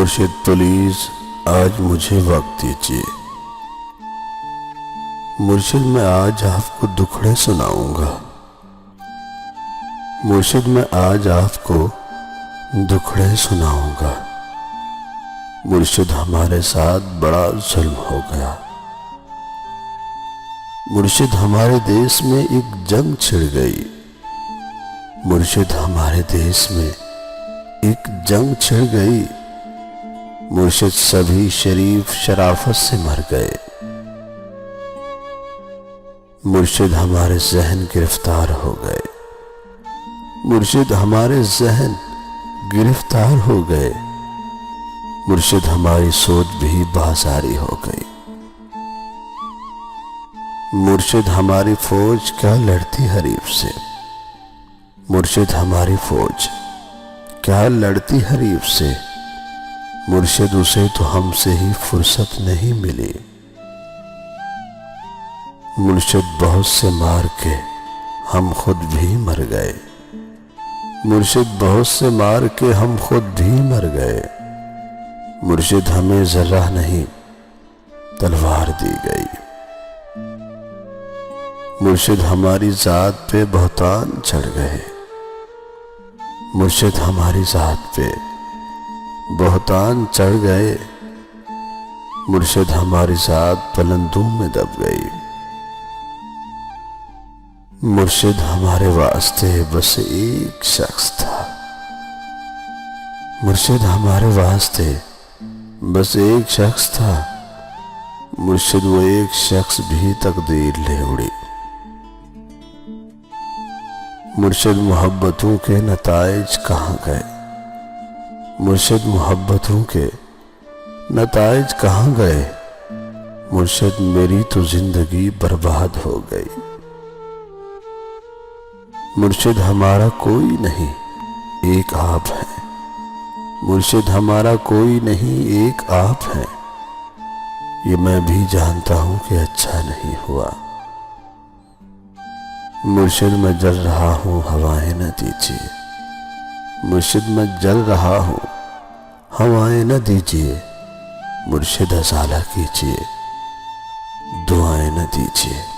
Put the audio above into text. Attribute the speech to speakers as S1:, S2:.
S1: مرشد پلیز آج مجھے وقت دیجیے۔ مرشد میں آج آپ کو دکھڑے سناؤں گا۔ مرشد میں آج آپ کو دکھڑے سناؤں گا۔ مرشد ہمارے ساتھ بڑا ظلم ہو گیا۔ مرشد ہمارے دیس میں ایک جنگ چھڑ گئی۔ مرشد ہمارے دیس میں ایک جنگ چھڑ گئی۔ مرشد سبھی شریف شرافت سے مر گئے۔ مرشد ہمارے ذہن گرفتار ہو گئے۔ مرشد ہمارے ذہن گرفتار ہو گئے۔ مرشد ہماری سوچ بھی بازاری ہو گئی۔ مرشد ہماری فوج کیا لڑتی حریف سے۔ مرشد ہماری فوج کیا لڑتی حریف سے۔ مرشد اسے تو ہم سے ہی فرصت نہیں ملی۔ مرشد بہت سے مار کے ہم خود بھی مر گئے۔ مرشد بہت سے مار کے ہم خود بھی مر گئے۔ مرشد ہمیں ذرہ نہیں تلوار دی گئی۔ مرشد ہماری ذات پہ بہتان چڑھ گئے۔ مرشد ہماری ذات پہ بہتان چڑھ گئے۔ مرشد ہماری ذات پلندوں میں دب گئی۔ مرشد ہمارے واسطے بس ایک شخص تھا۔ مرشد ہمارے واسطے بس ایک شخص تھا۔ مرشد وہ ایک شخص بھی تقدیر لے اڑی۔ مرشد محبتوں کے نتائج کہاں گئے۔ مرشد محبتوں کے نتائج کہاں گئے۔ مرشد میری تو زندگی برباد ہو گئی۔ مرشد ہمارا کوئی نہیں ایک آپ ہے۔ مرشد ہمارا کوئی نہیں ایک آپ ہے۔ یہ میں بھی جانتا ہوں کہ اچھا نہیں ہوا۔ مرشد میں جل رہا ہوں ہوائیں نہ دیجیے۔ مرشد میں جل رہا ہوں ہوائیں نہ دیجیے۔ مرشد ازالہ کیجیے دعائیں نہ دیجیے۔